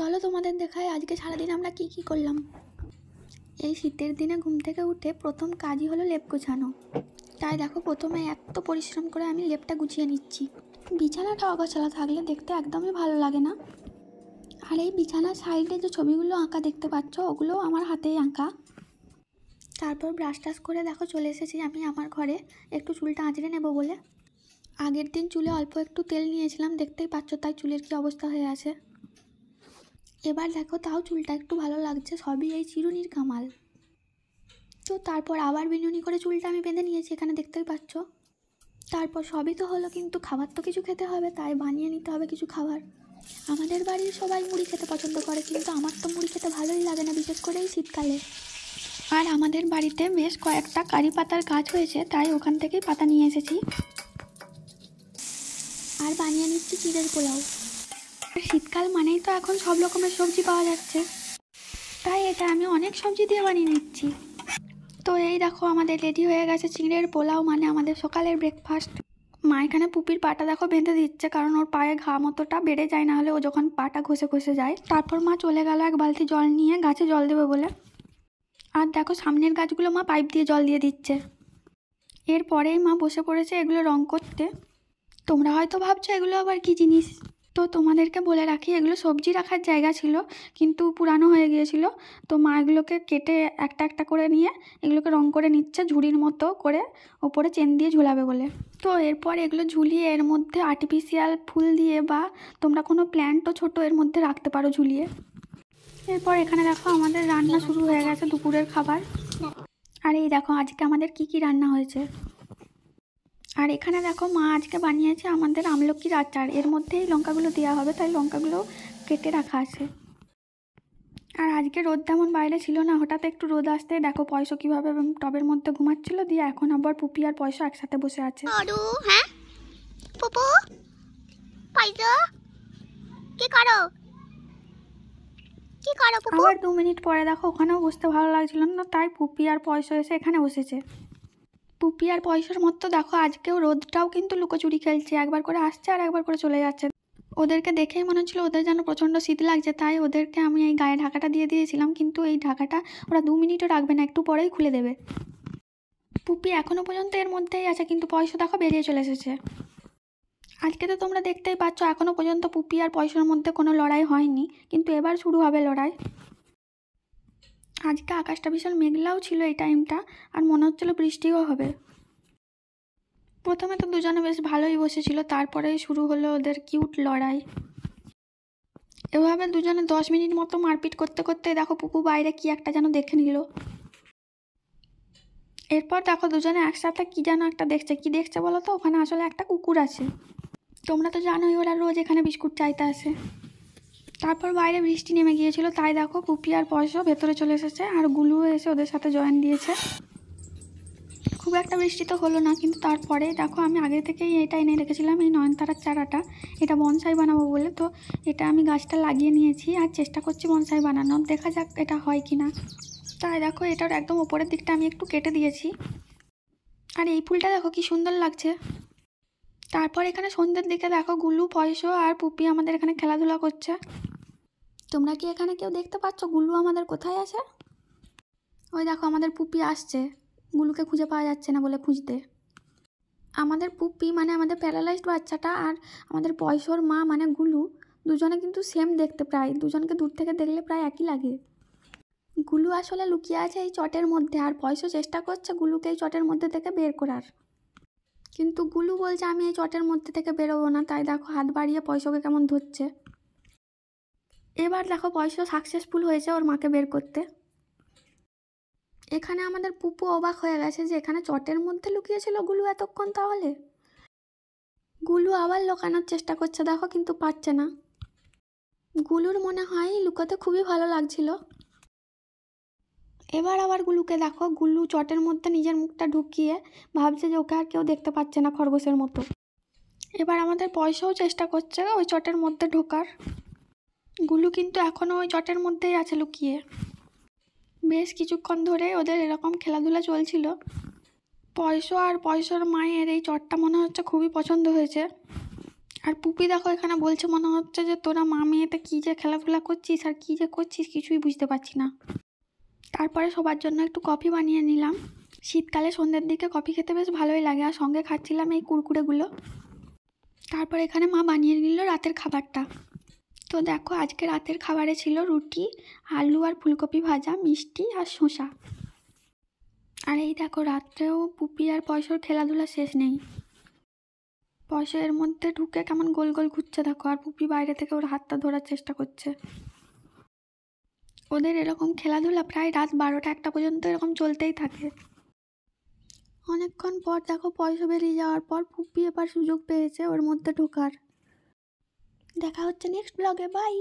চলো তোমাদের দেখাই আজকে সারাদিন আমরা কি কি করলাম। এই শীতের দিনে ঘুম থেকে উঠে প্রথম কাজই হলো লেপ গোছানো। তাই দেখো প্রথমে এত পরিশ্রম করে আমি লেপটা গুছিয়ে নিচ্ছি। বিছানাটা অগোছালো থাকলে দেখতে একদমই ভালো লাগে না। আর এই বিছানার সাইডে যে ছবিগুলো আঁকা দেখতে পাচ্ছ ওগুলো আমার হাতেই আঁকা। তারপর ব্রাশ টাশ করে দেখো চলে এসেছি আমি আমার ঘরে একটু চুলটা আঁচড়ে নেব বলে। আগের দিন চুলে অল্প একটু তেল নিয়েছিলাম, দেখতেই পাচ্ছ, তাই চুলের কি অবস্থা হয়ে আছে। এবার দেখো তাও চুলটা একটু ভালো লাগছে, সবই এই চিরুনির কামাল। তো তারপর আবার বিনুনি করে চুলটা আমি বেঁধে নিয়েছি, এখানে দেখতেই পাচ্ছ। তারপর সবই তো হলো, কিন্তু খাবার তো কিছু খেতে হবে, তাই বানিয়ে নিতে হবে কিছু খাবার। আমাদের বাড়ির সবাই মুড়ি খেতে পছন্দ করে, কিন্তু আমার তো মুড়ি খেতে ভালোই লাগে না, বিশেষ করে এই শীতকালে। আর আমাদের বাড়িতে বেশ কয়েকটা কারি পাতার গাছ হয়েছে, তাই ওখান থেকেই পাতা নিয়ে এসেছি। আর বানিয়ে নিচ্ছি চিড়ের পোলাও। শীতকাল মানেই তো এখন সব রকমের সবজি পাওয়া যাচ্ছে, তাই এটা আমি অনেক সবজি দিয়ে বানিয়ে নিচ্ছি। তো এই দেখো আমাদের রেডি হয়ে গেছে চিড়ের পোলাও, মানে আমাদের সকালের ব্রেকফাস্ট। মা এখানে পুপির পাটা দেখো বেঁধে দিচ্ছে, কারণ ওর পায়ে ঘা মতোটা বেড়ে যায়, না হলে ও যখন পাটা ঘষে ঘষে যায়। তারপর মা চলে গেল এক বালতি জল নিয়ে গাছে জল দেবে বলে। আর দেখো সামনের গাছগুলো মা পাইপ দিয়ে জল দিয়ে দিচ্ছে। এরপরেই মা বসে পড়েছে এগুলো রং করতে। তোমরা হয়তো ভাবছো এগুলো আবার কি জিনিস। তো তোমাদেরকে বলে রাখি, এগুলো সবজি রাখার জায়গা ছিল, কিন্তু পুরানো হয়ে গিয়েছিল। তো মা এগুলোকে কেটে একটা একটা করে নিয়ে এগুলোকে রং করে নিচ্ছে ঝুড়ির মতো করে, ওপরে চেন দিয়ে ঝুলাবে বলে। তো এরপর এগুলো ঝুলিয়ে এর মধ্যে আর্টিফিশিয়াল ফুল দিয়ে বা তোমরা কোনো প্ল্যান্টও ছোটো এর মধ্যে রাখতে পারো ঝুলিয়ে। এরপর এখানে দেখো আমাদের রান্না শুরু হয়ে গেছে দুপুরের খাবার। আর এই দেখো আজকে আমাদের কি কি রান্না হয়েছে। আর এখানে দেখো মা আজকে বানিয়েছে আমাদের আমলকির আচার, এর মধ্যেই লঙ্কাগুলো দেওয়া হবে, তাই লঙ্কাগুলো কেটে রাখা আছে। আর আজকে রোদ তেমন বাইরে ছিল না, হঠাৎ একটু রোদ আসতে দেখো পয়সা কীভাবে টবের মধ্যে ঘুমাচ্ছিল, দিয়ে এখন আবার পুপি আর পয়সা একসাথে বসে আছে। হ্যাঁ পুপু পয়সা কি করো পুপু? আবার 2 মিনিট পরে দেখো ওখানেও বসতে ভালো লাগছিল না, তাই পুপি আর পয়সা এসে এখানে বসেছে। পুপি আর পয়সার মতো দেখো আজকেও রোদটাও কিন্তু লুকোচুরি খেলছে, একবার করে আসছে আর একবার করে চলে যাচ্ছে। ওদেরকে দেখেই মনে হচ্ছিলো ওদের যেন প্রচণ্ড শীত লাগছে, তাই ওদেরকে আমি এই গায়ে ঢাকাটা দিয়ে দিয়েছিলাম, কিন্তু এই ঢাকাটা ওরা 2 মিনিটও রাখবে না, একটু পরেই খুলে দেবে। পুপি এখনও পর্যন্ত এর মধ্যেই আছে, কিন্তু পয়সা দেখো বেরিয়ে চলে এসেছে। আজকে তো তোমরা দেখতেই পাচ্ছ এখনও পর্যন্ত পুপি আর পয়সার মধ্যে কোনো লড়াই হয়নি, কিন্তু এবার শুরু হবে লড়াই। আজকে আকাশটা ভীষণ মেঘলাও ছিল এই টাইমটা, আর মনে হচ্ছিলো বৃষ্টিও হবে। প্রথমে তো দুজনে বেশ ভালোই বসেছিল, তারপরেই শুরু হলো ওদের কিউট লড়াই। এভাবে দুজনে 10 মিনিট মতো মারপিট করতে করতে দেখো পুপু বাইরে কি একটা যেন দেখে নিল। এরপর দেখো দুজনে একসাথে কি যেন একটা দেখছে, কি দেখছে বলো তো? ওখানে আসলে একটা কুকুর আছে। তোমরা তো জানোই ওরা রোজ এখানে বিস্কুট চাইতে আসে। তারপর বাইরে বৃষ্টি নেমে গিয়েছিল, তাই দেখো পুপি আর পয়সা ভেতরে চলে এসেছে, আর গুলুও এসে ওদের সাথে জয়েন দিয়েছে। খুব একটা বৃষ্টি তো হলো না, কিন্তু তারপরে দেখো আমি আগে থেকেই এটা এনে রেখেছিলাম, এই নয়নতারার চারাটা। এটা বনসাই বানাবো বলে, তো এটা আমি গাছটা লাগিয়ে নিয়েছি আর চেষ্টা করছি বনসাই বানানোর, দেখা যাক এটা হয় কি না। তাই দেখো এটার একদম ওপরের দিকটা আমি একটু কেটে দিয়েছি। আর এই ফুলটা দেখো কি সুন্দর লাগছে। তারপর এখানে সন্ধ্যের দিকে দেখো গুলু, পয়সা আর পুপি আমাদের এখানে খেলাধুলা করছে। তোমরা কি এখানে কেউ দেখতে পাচ্ছ গুলু আমাদের কোথায় আছে? ওই দেখো আমাদের পুপি আসছে, গুলুকে খুঁজে পাওয়া যাচ্ছে না বলে খুঁজতে। আমাদের পুপি মানে আমাদের প্যারালাইজড বাচ্চাটা আর আমাদের পয়সার মা মানে গুলু, দুজনে কিন্তু সেম দেখতে, প্রায় দুজনকে দূর থেকে দেখলে প্রায় একই লাগে। গুলু আসলে লুকিয়ে আছে এই চটের মধ্যে, আর পয়সা চেষ্টা করছে গুলুকে এই চটের মধ্যে থেকে বের করার, কিন্তু গুলু বলছে আমি এই চটের মধ্যে থেকে বেরোবো না, তাই দেখো হাত বাড়িয়ে পয়সাকে কেমন ধরছে। এবার দেখো পয়সা সাকসেসফুল হয়েছে ওর মাকে বের করতে। এখানে আমাদের পুপু অবাক হয়ে গেছে যে এখানে চটের মধ্যে লুকিয়েছিল গুলু এতক্ষণ। তাহলে গুলু আবার লুকানোর চেষ্টা করছে দেখো, কিন্তু পারছে না। গুলুর মনে হয় লুকোতে খুবই ভালো লাগছিল। এবার আবার গুলুকে দেখো, গুলু চটের মধ্যে নিজের মুখটা ঢুকিয়ে ভাবছে যে ওকে আর কেউ দেখতে পাচ্ছে না, খরগোশের মতো। এবার আমাদের পয়সাও চেষ্টা করছে ওই চটের মধ্যে ঢোকার। গুলু কিন্তু এখনও ওই চটের মধ্যেই আছে লুকিয়ে। বেশ কিছুক্ষণ ধরে ওদের এরকম খেলাধুলা চলছিল। পয়সা আর পয়সার মায়ের এই চটটা মনে হচ্ছে খুবই পছন্দ হয়েছে, আর পুপি দেখো এখানে বলছে মনে হচ্ছে যে তোরা মা মেয়েতে কী যে খেলাধুলা করছিস আর কী যে করছিস কিছুই বুঝতে পারছি না। তারপরে সবার জন্য একটু কফি বানিয়ে নিলাম। শীতকালে সন্ধ্যের দিকে কফি খেতে বেশ ভালোই লাগে, আর সঙ্গে খাচ্ছিলাম এই কুরকুরেগুলো। তারপর এখানে মা বানিয়ে নিল রাতের খাবারটা। তো দেখো আজকে রাতের খাবারে ছিল রুটি, আলু আর ফুলকপি ভাজা, মিষ্টি আর শসা। আর এই দেখো রাত্রেও পুপি আর পয়সার খেলাধুলা শেষ নেই। পয়সা এর মধ্যে ঢুকে কেমন গোল গোল ঘুরছে দেখো, আর পুপি বাইরে থেকে ওর হাতটা ধরার চেষ্টা করছে। ওদের এরকম খেলাধুলা প্রায় রাত 12টা-1টা পর্যন্ত এরকম চলতেই থাকে। অনেকক্ষণ পর দেখো পয়সা বেরিয়ে যাওয়ার পর পুপি এবার সুযোগ পেয়েছে ওর মধ্যে ঢোকার। দেখা হচ্ছে নেক্সট ব্লগে, বাই।